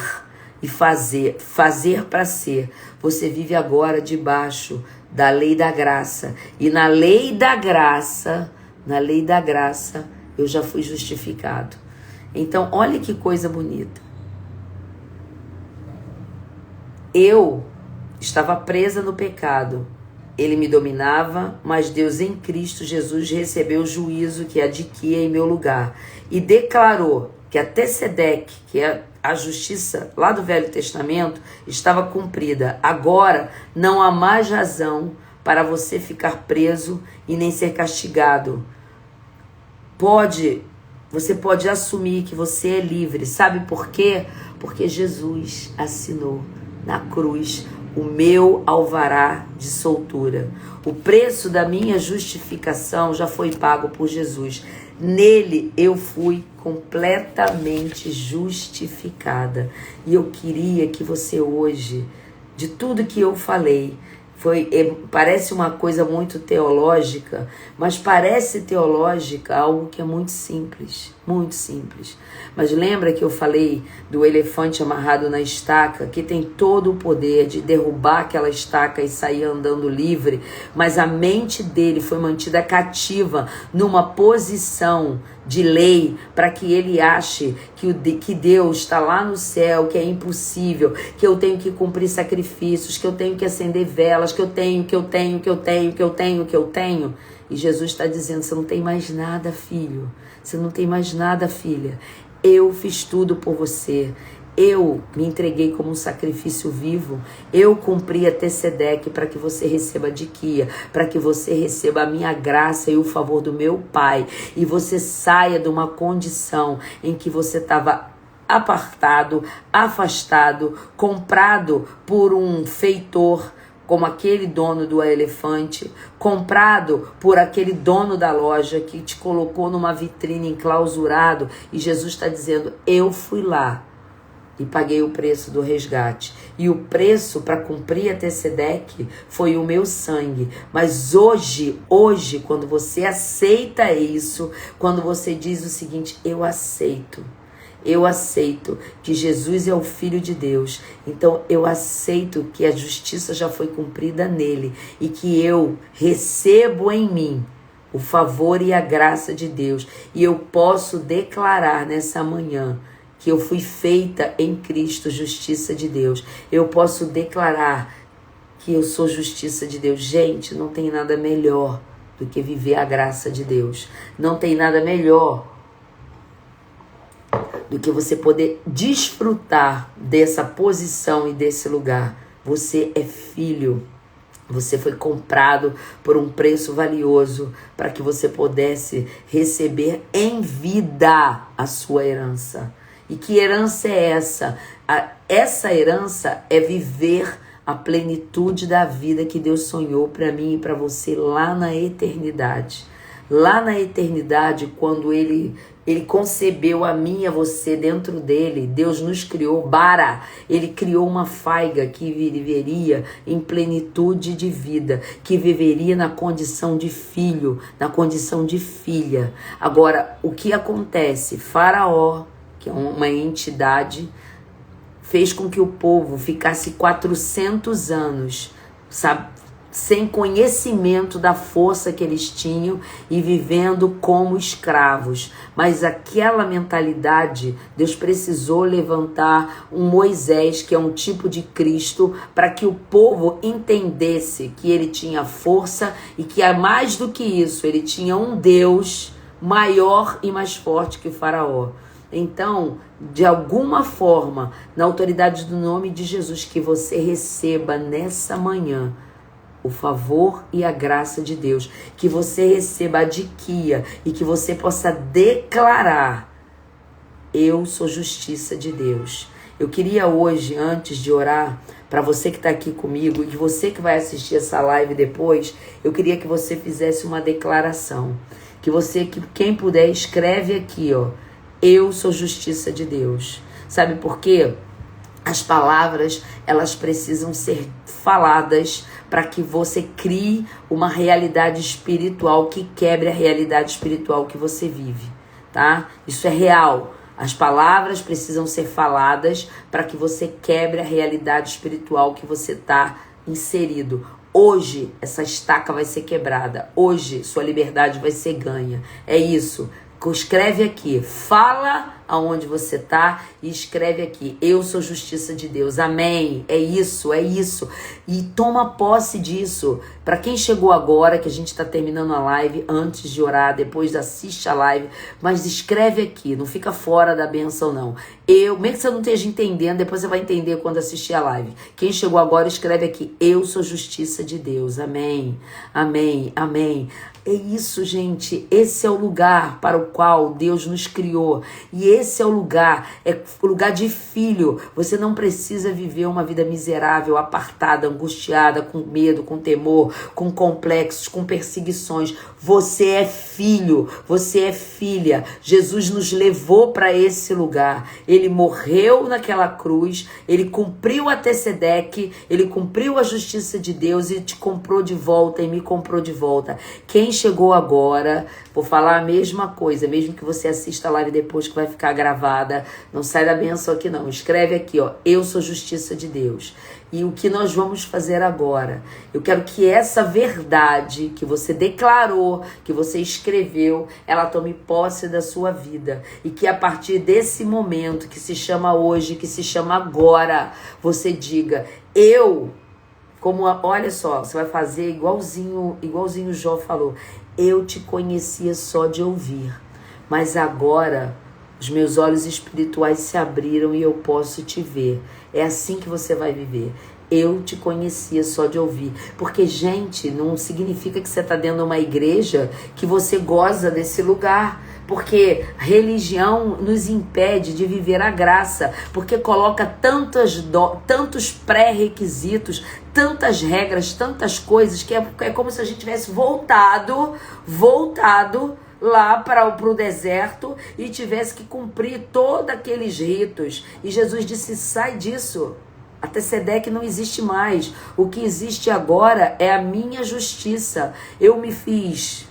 e fazer para ser. Você vive agora debaixo da lei da graça, e na lei da graça eu já fui justificado. Então, olha que coisa bonita. Eu estava presa no pecado, ele me dominava, mas Deus em Cristo Jesus recebeu o juízo que adquia em meu lugar e declarou que a Tzedeque, que é a justiça lá do Velho Testamento, estava cumprida. Agora não há mais razão para você ficar preso e nem ser castigado. Você pode assumir que você é livre. Sabe por quê? Porque Jesus assinou na cruz o meu alvará de soltura. O preço da minha justificação já foi pago por Jesus. Nele eu fui completamente justificada. E eu queria que você hoje, de tudo que eu falei, parece uma coisa muito teológica, mas parece teológica algo que é muito simples. Muito simples. Mas lembra que eu falei do elefante amarrado na estaca, que tem todo o poder de derrubar aquela estaca e sair andando livre, mas a mente dele foi mantida cativa numa posição de lei para que ele ache que Deus está lá no céu, que é impossível, que eu tenho que cumprir sacrifícios, que eu tenho que acender velas, que eu tenho. E Jesus está dizendo, você não tem mais nada, filho. Você não tem mais nada, filha. Eu fiz tudo por você. Eu me entreguei como um sacrifício vivo. Eu cumpri a Tzedeque para que você receba a diquia, para que você receba a minha graça e o favor do meu Pai. E você saia de uma condição em que você estava apartado, afastado, comprado por um feitor, como aquele dono do elefante, comprado por aquele dono da loja que te colocou numa vitrine enclausurado. E Jesus está dizendo, eu fui lá e paguei o preço do resgate. E o preço para cumprir a Tzedeque foi o meu sangue. Mas hoje, quando você aceita isso, quando você diz o seguinte, eu aceito que Jesus é o Filho de Deus, então eu aceito que a justiça já foi cumprida nele e que eu recebo em mim o favor e a graça de Deus, e eu posso declarar nessa manhã que eu fui feita em Cristo justiça de Deus. Eu posso declarar que eu sou justiça de Deus. Gente, não tem nada melhor do que viver a graça de Deus. Não tem nada melhor do que você poder desfrutar dessa posição e desse lugar. Você é filho, você foi comprado por um preço valioso para que você pudesse receber em vida a sua herança. E que herança é essa? Essa herança é viver a plenitude da vida que Deus sonhou para mim e para você lá na eternidade. Lá na eternidade, quando Ele concebeu a mim e a você dentro dele, Deus nos criou, Ele criou uma faiga que viveria em plenitude de vida, que viveria na condição de filho, na condição de filha. Agora, o que acontece? Faraó, que é uma entidade, fez com que o povo ficasse 400 anos, sem conhecimento da força que eles tinham e vivendo como escravos. Mas aquela mentalidade, Deus precisou levantar um Moisés, que é um tipo de Cristo, para que o povo entendesse que ele tinha força e que, mais do que isso, ele tinha um Deus maior e mais forte que o Faraó. Então, de alguma forma, na autoridade do nome de Jesus, que você receba nessa manhã o favor e a graça de Deus, que você receba a diquia e que você possa declarar, eu sou justiça de Deus. Eu queria hoje, antes de orar, para você que está aqui comigo e que você que vai assistir essa live depois, eu queria que você fizesse uma declaração, que quem puder, escreve aqui, ó, eu sou justiça de Deus. Sabe por quê? As palavras, elas precisam ser faladas para que você crie uma realidade espiritual que quebre a realidade espiritual que você vive, tá? Isso é real. As palavras precisam ser faladas para que você quebre a realidade espiritual que você está inserido. Hoje, essa estaca vai ser quebrada. Hoje, sua liberdade vai ser ganha. É isso. Escreve aqui, fala aonde você tá e escreve aqui, eu sou justiça de Deus, amém, é isso, e toma posse disso. Para quem chegou agora, que a gente tá terminando a live, antes de orar, depois assiste a live, mas escreve aqui, não fica fora da bênção não. Mesmo que você não esteja entendendo, depois você vai entender quando assistir a live. Quem chegou agora, escreve aqui, eu sou justiça de Deus, amém, amém, amém. É isso, gente, esse é o lugar para o qual Deus nos criou, e esse é o lugar de filho. Você não precisa viver uma vida miserável, apartada, angustiada, com medo, com temor, com complexos, com perseguições. Você é filho, você é filha. Jesus nos levou para esse lugar. Ele morreu naquela cruz, ele cumpriu a Tesedeque, ele cumpriu a justiça de Deus e te comprou de volta e me comprou de volta. Quem chegou agora, vou falar a mesma coisa, mesmo que você assista a live depois que vai ficar gravada, não sai da bênção aqui não, escreve aqui, ó, eu sou justiça de Deus. E o que nós vamos fazer agora? Eu quero que essa verdade que você declarou, que você escreveu, ela tome posse da sua vida. E que a partir desse momento, que se chama hoje, que se chama agora, você diga, olha só, você vai fazer igualzinho o Jó falou, eu te conhecia só de ouvir, mas agora os meus olhos espirituais se abriram e eu posso te ver. É assim que você vai viver. Eu te conhecia só de ouvir. Porque, gente, não significa que você está dentro de uma igreja que você goza desse lugar. Porque religião nos impede de viver a graça. Porque coloca tantos pré-requisitos, tantas regras, tantas coisas, que é como se a gente tivesse voltado lá para o deserto e tivesse que cumprir todos aqueles ritos. E Jesus disse, sai disso. A Tesedeque não existe mais. O que existe agora é a minha justiça. Eu me fiz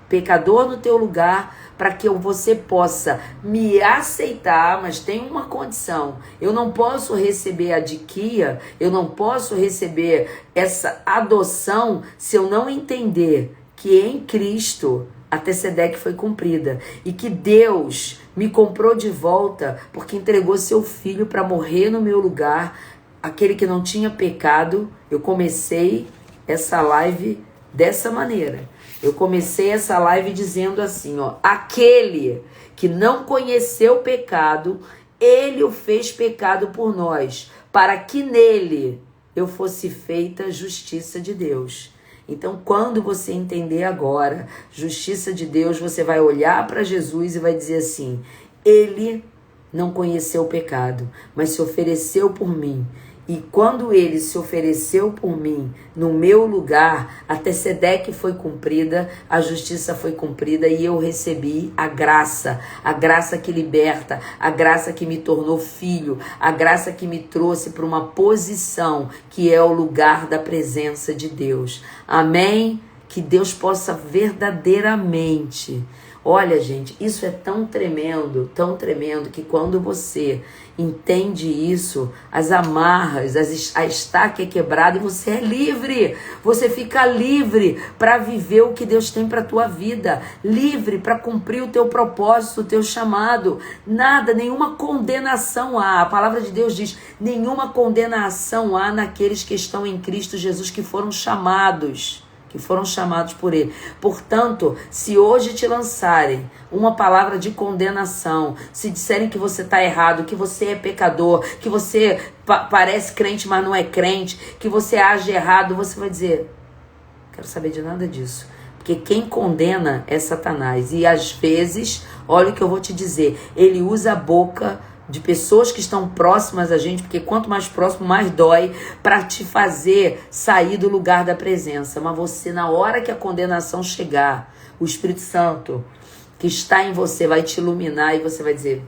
pecador no teu lugar para que você possa me aceitar, mas tem uma condição. Eu não posso receber a diquia, eu não posso receber essa adoção se eu não entender que em Cristo a Tesedeque foi cumprida e que Deus me comprou de volta porque entregou seu filho para morrer no meu lugar, aquele que não tinha pecado. Eu comecei essa live dessa maneira. Eu comecei essa live dizendo assim, ó, aquele que não conheceu o pecado, ele o fez pecado por nós, para que nele eu fosse feita justiça de Deus. Então, quando você entender agora, justiça de Deus, você vai olhar para Jesus e vai dizer assim, ele não conheceu o pecado, mas se ofereceu por mim. E quando ele se ofereceu por mim, no meu lugar, a Tesedeque foi cumprida, a justiça foi cumprida e eu recebi a graça que liberta, a graça que me tornou filho, a graça que me trouxe para uma posição que é o lugar da presença de Deus. Amém? Que Deus possa verdadeiramente... Olha, gente, isso é tão tremendo, que quando você entende isso, as amarras, a estaca é quebrada e você é livre. Você fica livre para viver o que Deus tem para a tua vida. Livre para cumprir o teu propósito, o teu chamado. Nada, nenhuma condenação há. A palavra de Deus diz, nenhuma condenação há naqueles que estão em Cristo Jesus, que foram chamados por ele. Portanto, se hoje te lançarem uma palavra de condenação, se disserem que você está errado, que você é pecador, que você parece crente, mas não é crente, que você age errado, você vai dizer, não quero saber de nada disso. Porque quem condena é Satanás. E às vezes, olha o que eu vou te dizer, ele usa a boca de pessoas que estão próximas a gente, porque quanto mais próximo, mais dói, para te fazer sair do lugar da presença. Mas você, na hora que a condenação chegar, o Espírito Santo que está em você vai te iluminar e você vai dizer,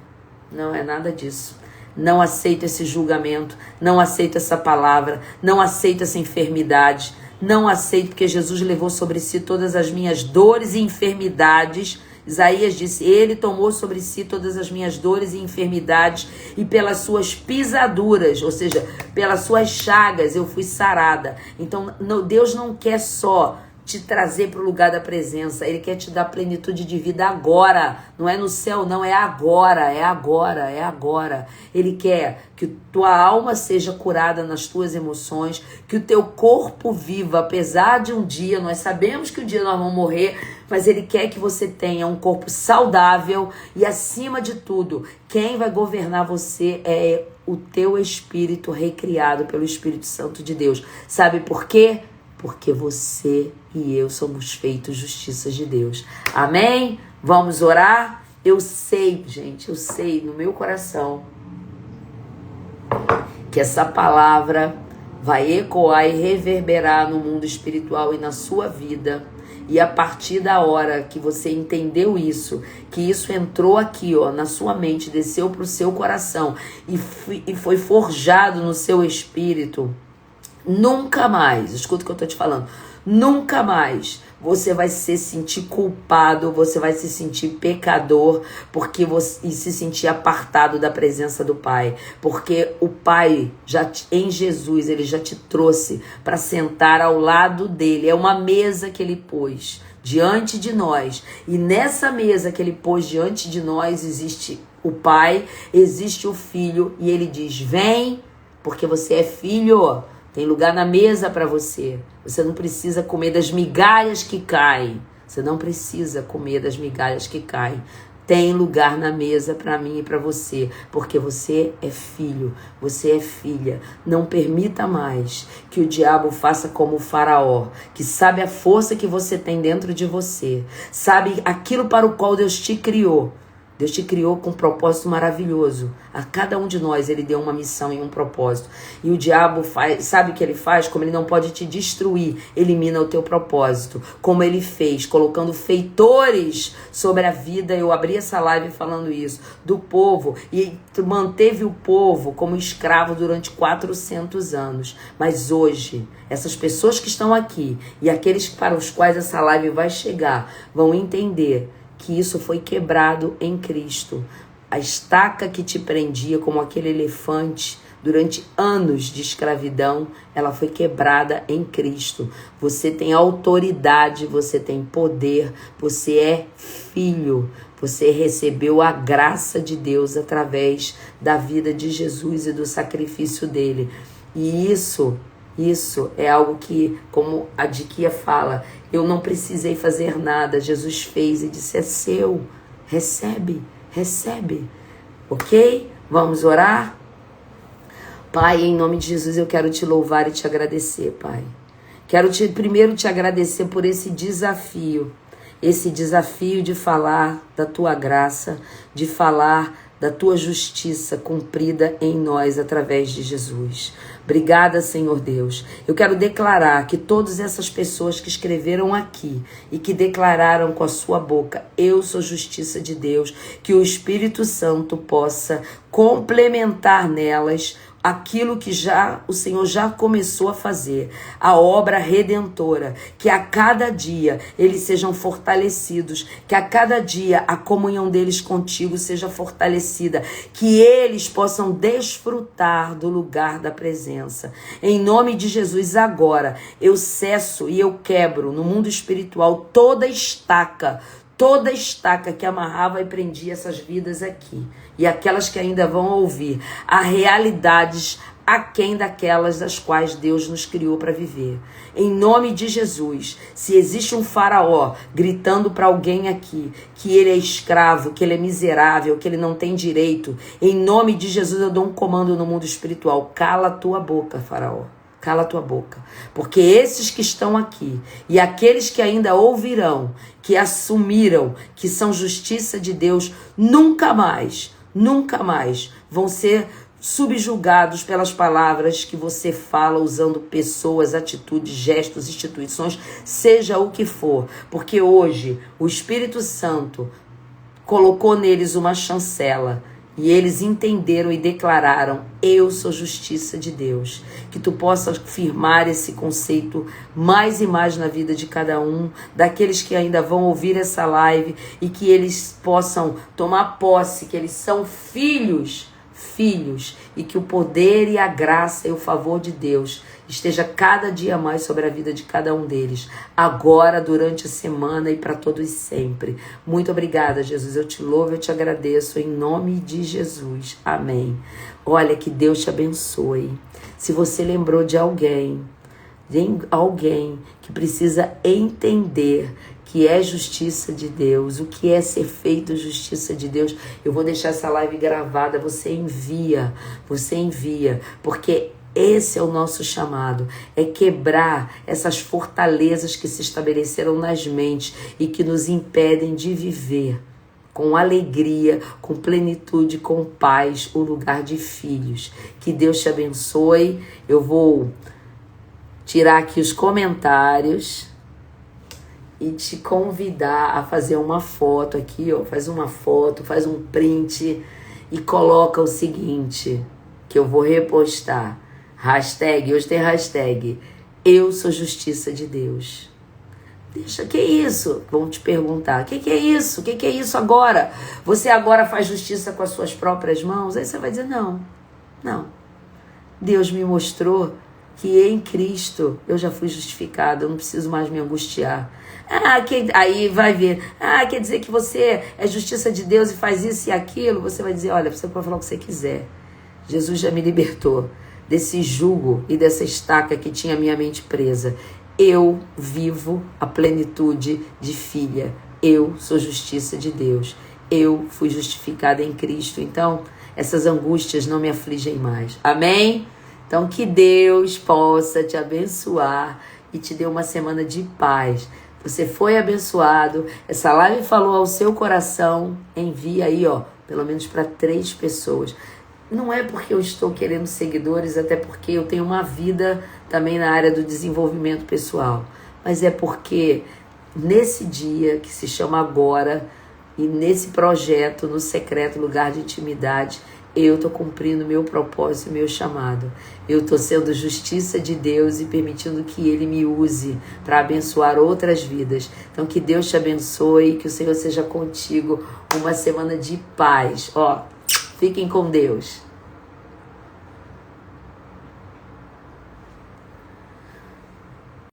não é nada disso. Não aceito esse julgamento, não aceito essa palavra, não aceito essa enfermidade, não aceito, porque Jesus levou sobre si todas as minhas dores e enfermidades. Isaías disse, ele tomou sobre si todas as minhas dores e enfermidades e pelas suas pisaduras, ou seja, pelas suas chagas eu fui sarada. Então Deus não quer só te trazer para o lugar da presença, ele quer te dar plenitude de vida agora, não é no céu não, é agora, é agora, é agora. Ele quer que tua alma seja curada nas tuas emoções, que o teu corpo viva, apesar de um dia, nós sabemos que um dia nós vamos morrer, mas ele quer que você tenha um corpo saudável e acima de tudo, quem vai governar você é o teu espírito recriado pelo Espírito Santo de Deus. Sabe por quê? Porque você e eu somos feitos justiça de Deus. Amém? Vamos orar? Eu sei, gente, eu sei no meu coração que essa palavra vai ecoar e reverberar no mundo espiritual e na sua vida. E a partir da hora que você entendeu isso, que isso entrou aqui, ó, na sua mente, desceu para o seu coração e foi forjado no seu espírito, nunca mais, escuta o que eu tô te falando, nunca mais você vai se sentir culpado, você vai se sentir pecador, porque e se sentir apartado da presença do Pai. Porque o Pai, em Jesus, ele já te trouxe para sentar ao lado dele. É uma mesa que ele pôs diante de nós. E nessa mesa que ele pôs diante de nós existe o Pai, existe o Filho. E ele diz, vem, porque você é filho. Tem lugar na mesa para você. Você não precisa comer das migalhas que caem. Você não precisa comer das migalhas que caem. Tem lugar na mesa para mim e para você, porque você é filho, você é filha. Não permita mais que o diabo faça como o Faraó, que sabe a força que você tem dentro de você, sabe aquilo para o qual Deus te criou. Deus te criou com um propósito maravilhoso. A cada um de nós ele deu uma missão e um propósito. E o diabo sabe o que ele faz? Como ele não pode te destruir, elimina o teu propósito. Como ele fez, colocando feitores sobre a vida. Eu abri essa live falando isso, do povo. E manteve o povo como escravo durante 400 anos. Mas hoje, essas pessoas que estão aqui e aqueles para os quais essa live vai chegar, vão entender que isso foi quebrado em Cristo. A estaca que te prendia como aquele elefante durante anos de escravidão, ela foi quebrada em Cristo. Você tem autoridade, você tem poder, você é filho. Você recebeu a graça de Deus através da vida de Jesus e do sacrifício dele. E isso é algo que, como a Diquia fala, eu não precisei fazer nada, Jesus fez e disse, é seu, recebe, ok? Vamos orar? Pai, em nome de Jesus, eu quero te louvar e te agradecer, Pai. Quero primeiro te agradecer por esse desafio de falar da tua graça, de falar da tua justiça cumprida em nós através de Jesus. Obrigada, Senhor Deus. Eu quero declarar que todas essas pessoas que escreveram aqui e que declararam com a sua boca, eu sou justiça de Deus, que o Espírito Santo possa complementar nelas aquilo que o Senhor já começou a fazer, a obra redentora, que a cada dia eles sejam fortalecidos, que a cada dia a comunhão deles contigo seja fortalecida, que eles possam desfrutar do lugar da presença. Em nome de Jesus, agora eu cesso e eu quebro no mundo espiritual toda estaca que amarrava e prendia essas vidas aqui. E aquelas que ainda vão ouvir, a realidades aquém daquelas das quais Deus nos criou para viver. Em nome de Jesus, se existe um faraó gritando para alguém aqui que ele é escravo, que ele é miserável, que ele não tem direito, em nome de Jesus eu dou um comando no mundo espiritual, cala a tua boca, faraó. Cala a tua boca, porque esses que estão aqui e aqueles que ainda ouvirão, que assumiram que são justiça de Deus, nunca mais vão ser subjugados pelas palavras que você fala usando pessoas, atitudes, gestos, instituições, seja o que for, porque hoje o Espírito Santo colocou neles uma chancela. E eles entenderam e declararam, eu sou justiça de Deus. Que tu possas firmar esse conceito mais e mais na vida de cada um, daqueles que ainda vão ouvir essa live, e que eles possam tomar posse, que eles são filhos, e que o poder e a graça e o favor de Deus esteja cada dia mais sobre a vida de cada um deles, agora, durante a semana e para todos sempre. Muito obrigada, Jesus. Eu te louvo, eu te agradeço em nome de Jesus. Amém. Olha, que Deus te abençoe. Se você lembrou de alguém que precisa entender que é justiça de Deus, o que é ser feito justiça de Deus, eu vou deixar essa live gravada, você envia, porque esse é o nosso chamado, é quebrar essas fortalezas que se estabeleceram nas mentes e que nos impedem de viver com alegria, com plenitude, com paz, o lugar de filhos. Que Deus te abençoe. Eu vou tirar aqui os comentários e te convidar a fazer uma foto aqui, ó. Faz uma foto, faz um print e coloca o seguinte, que eu vou repostar. Hashtag, hoje tem hashtag, eu sou justiça de Deus. Deixa, que é isso? Vão te perguntar, que é isso? Que é isso agora? Você agora faz justiça com as suas próprias mãos? Aí você vai dizer, não. Deus me mostrou que em Cristo eu já fui justificado, eu não preciso mais me angustiar. Aí vai ver, quer dizer que você é justiça de Deus e faz isso e aquilo? Você vai dizer, olha, você pode falar o que você quiser. Jesus já me libertou desse jugo e dessa estaca que tinha minha mente presa. Eu vivo a plenitude de filha. Eu sou justiça de Deus. Eu fui justificada em Cristo. Então, essas angústias não me afligem mais. Amém? Então, que Deus possa te abençoar e te dê uma semana de paz. Você foi abençoado. Essa live falou ao seu coração. Envia aí, pelo menos para 3 pessoas. Não é porque eu estou querendo seguidores, até porque eu tenho uma vida também na área do desenvolvimento pessoal. Mas é porque nesse dia que se chama agora e nesse projeto, no secreto lugar de intimidade, eu estou cumprindo meu propósito, meu chamado. Eu estou sendo justiça de Deus e permitindo que Ele me use para abençoar outras vidas. Então que Deus te abençoe, que o Senhor seja contigo. Uma semana de paz. Fiquem com Deus.